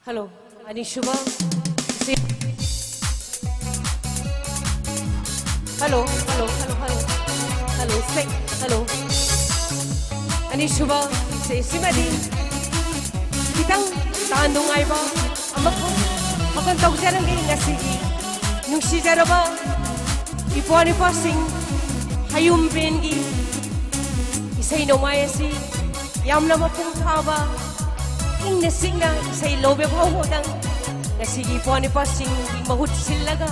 Hello, Ani Shubha. Hello, say, hello. Ani Shubha, say, Simadi. Kitang, tanong ay ba? Amako, magandang jarang gay nga sige. Nung si Jaraba, ipuan ni Pasing, hayum bengi. Isa'y nomaya si, yam na mapong kaba. Ing nasing na, isa'y lobe ko hodang. Nasigi po ni Pasing, ing mahut silaga.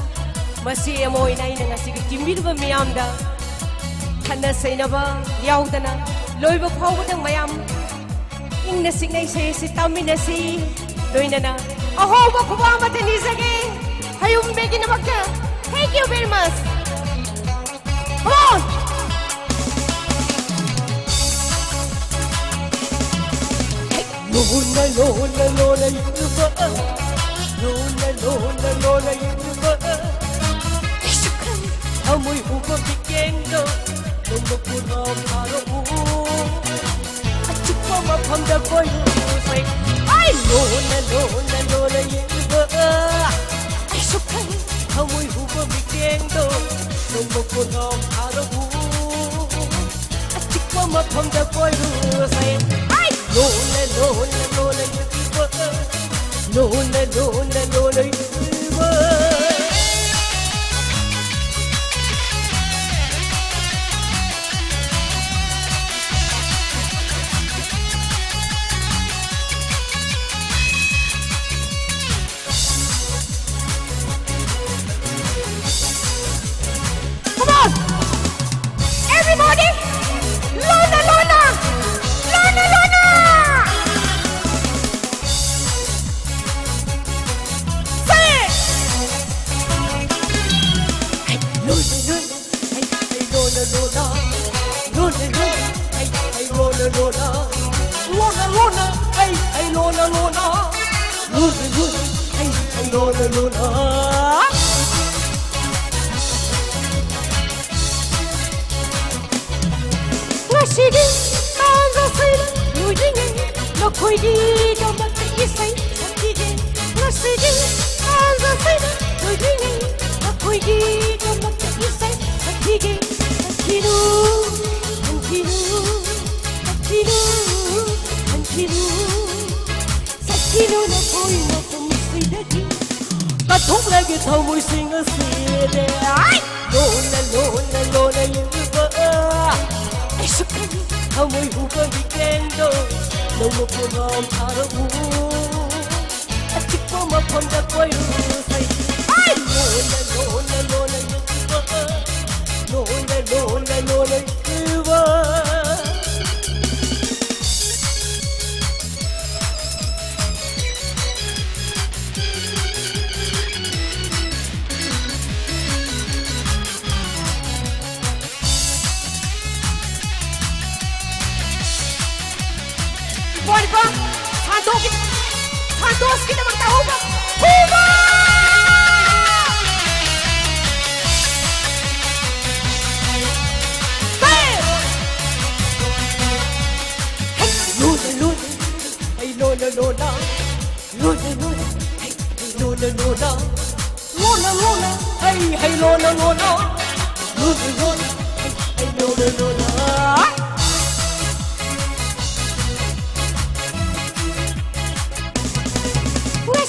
Masih mo inay na nga sige, kimbil ba miyam da? Kana say na ba, yaw da na, lobe ko hodang mayam. Ing nasing na isa'y si tami na si, loy na na. Aho, makuha matanisagi. Hayum begi na magka. Thank you very much. Come on! Lola, Lola, Lola, yuba. Lola, Lola, Lola, yuba. Amoy huwag bigendo. Lumapurang araw. At sipa mapangda ko yung say. Ay, Lola, Lola, Lola, yuba. Ay, sukay. Amoy huwag bigendo. Lumapurang araw. At sipa mapangda ko yung say. Lola, Lola, Lola, yuba. Lola, Lola, Lola, yuba. Come on! Everybody! Lola, Lola! Lola, Lola! Lola, Lola, Lola, ay, ay, Lola, Lola, Lola, Lola, ay, ay, Lola, Lola, Lola, Lola, ay, ay, Lola, Lola. Sige, taza sila, yujingin, nakoy di ka mag-isay sa tigil. Sige, taza sila, yujingin, nakoy di ka mag-isay sa tigil. Kinu, sa kinu na ko'y matumisay dati. Katong lagi tamoy singaside. Ay! Lola, Lola, Lola, yuba. Ay, sukay, amoy hubang bigendo. Lumapurang araw. At sipa mapangda ko yung say. Ay! Lola, Lola, Lola, yuba. Lola, Lola, Lola, yuba. Pwede ba? Sandos kita magtahuba! Huba! Lola, Lola, ay Lola, Lola, Lola, Lola, ay Lola, Lola, Lola, Lola, ay Lola, Lola, Lola, Lola, ay Lola, Lola.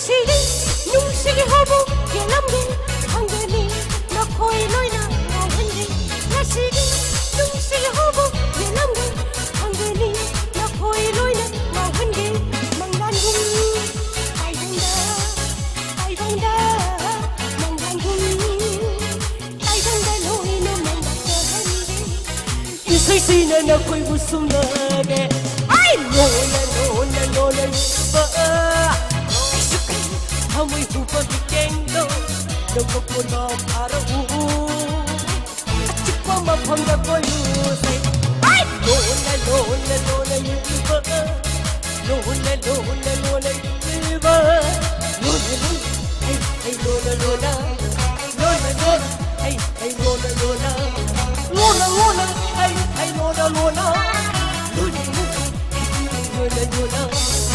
Sige, nung sige hobo, yalam din, ang galing, nakoy loy na, mawandi. Sige, nung sige hobo, yalam din, ang galing, nakoy loy na, mawandi. Mangganggong, ay bangda, mangganggong, ay bangda, loy na, mangganggong. Isa'y sinan ako'y busong nade. Ay, Lola, Lola, Lola, yuba. Amoy hubang bigendo. Lumapurang araw. At sipa mapangda ko yung say. Ay! Lola, Lola, Lola, yuba. Lola, Lola, Lola, yuba. Lola, Lola, ay, ay, Lola, Lola. Lola, Lola, ay, ay, Lola, Lola. Lola, Lola, ay, ay, Lola, Lola. Lola, Lola, ay, Lola, Lola.